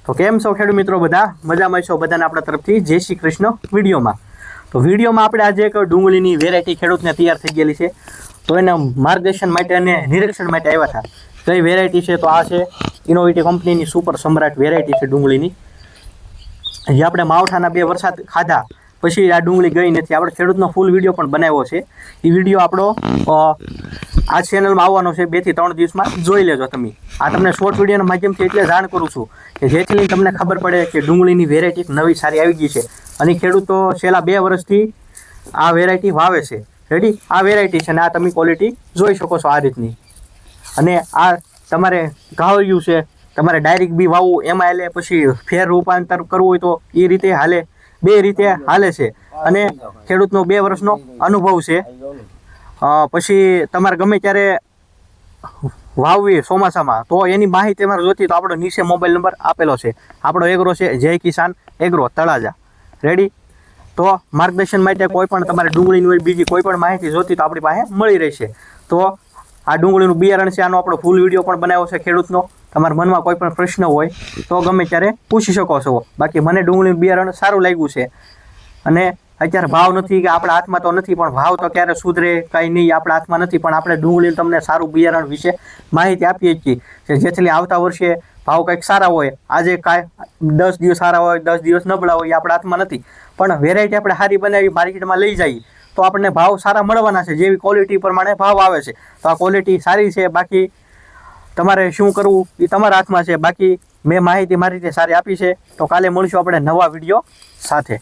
તો કેમ છો ખેડૂત મિત્રો? બધા મજામાં છો? બધાને આપણા તરફથી જય શ્રી કૃષ્ણ. વિડીયોમાં આપણે આજે એક ડુંગળીની વેરાયટી ખેડૂતને તૈયાર થઈ ગયેલી છે, તો એના માર્ગદર્શન માટે અને નિરીક્ષણ માટે આવ્યા હતા. કઈ વેરાયટી છે? તો આ છે ઇનોવેટિવ કંપનીની સુપર સમ્રાટ વેરાયટી છે ડુંગળીની. જે આપણે માવઠાના 2 વરસાદ ખાધા પછી આ ડુંગળી ગઈ નથી. આપણે ખેડૂતનો ફૂલ વિડીયો પણ બનાવ્યો છે. એ વિડીયો આપણો આ ચેનલમાં આવવાનો છે 2 થી 3 દિવસમાં, જોઈ લેજો તમે. આ તમને શોર્ટ વિડીયોના માધ્યમથી એટલે જાણ કરું છું કે જેથી તમને ખબર પડે કે ડુંગળીની વેરાયટી નવી સારી આવી ગઈ છે અને ખેડૂતો છેલ્લા 2 વર્ષથી આ વેરાયટી વાવે છે. રેડી, આ વેરાયટી છે ને આ તમે ક્વોલિટી જોઈ શકો છો આ રીતની. અને આ તમારે ઘાવર્યું છે, તમારે ડાયરેક્ટ બી વાવવું એમાં હાલે, પછી ફેર રૂપાંતર કરવું હોય તો એ રીતે હાલે, 2 રીતે હાલે છે. અને ખેડૂતનો 2 વર્ષનો અનુભવ છે. પછી તમારે ગમે ત્યારે વાવવી ચોમાસામાં તો એની માહિતી તમારે જોતી તો આપણો નીચે મોબાઈલ નંબર આપેલો છે. આપણો એગ્રો છે જય કિસાન એગ્રો તળાજા. રેડી, તો માર્ગદર્શન માટે કોઈ પણ તમારે ડુંગળીની હોય બીજી કોઈ પણ માહિતી જોતી તો આપણી પાસે મળી રહેશે. તો આ ડુંગળીનું બિયારણ છે, આનો આપણો ફૂલ વિડીયો પણ બનાવ્યો છે ખેડૂતનો. તમારા મનમાં કોઈ પણ પ્રશ્ન હોય તો ગમે ત્યારે પૂછી શકો છો. બાકી મને ડુંગળીનું બિયારણ સારું લાગ્યું છે અને અત્યારે ભાવ નથી કે આપણા હાથમાં તો નથી, પણ ભાવ તો ક્યારે સુધરે કાંઈ નહીં આપણા હાથમાં નથી, પણ આપણે ડુંગળીનું તમને સારું બિયારણ વિશે માહિતી આપીએ છીએ કે જેથી આવતા વર્ષે ભાવ કંઈક સારા હોય. આજે કાંઈ 10 દિવસ સારા હોય, 10 દિવસ નબળા હોય, એ આપણા હાથમાં નથી, પણ વેરાયટી આપણે સારી બનાવી માર્કેટમાં લઈ જઈએ તો આપણને ભાવ સારા મળવાના છે. જેવી ક્વોલિટી પ્રમાણે ભાવ આવે છે તો આ ક્વોલિટી સારી છે. બાકી તમારે શું કરવું એ તમારા હાથમાં છે. બાકી મેં માહિતી મારી રીતે સારી આપી છે. તો કાલે મળીશું આપણે નવા વિડીયો સાથે.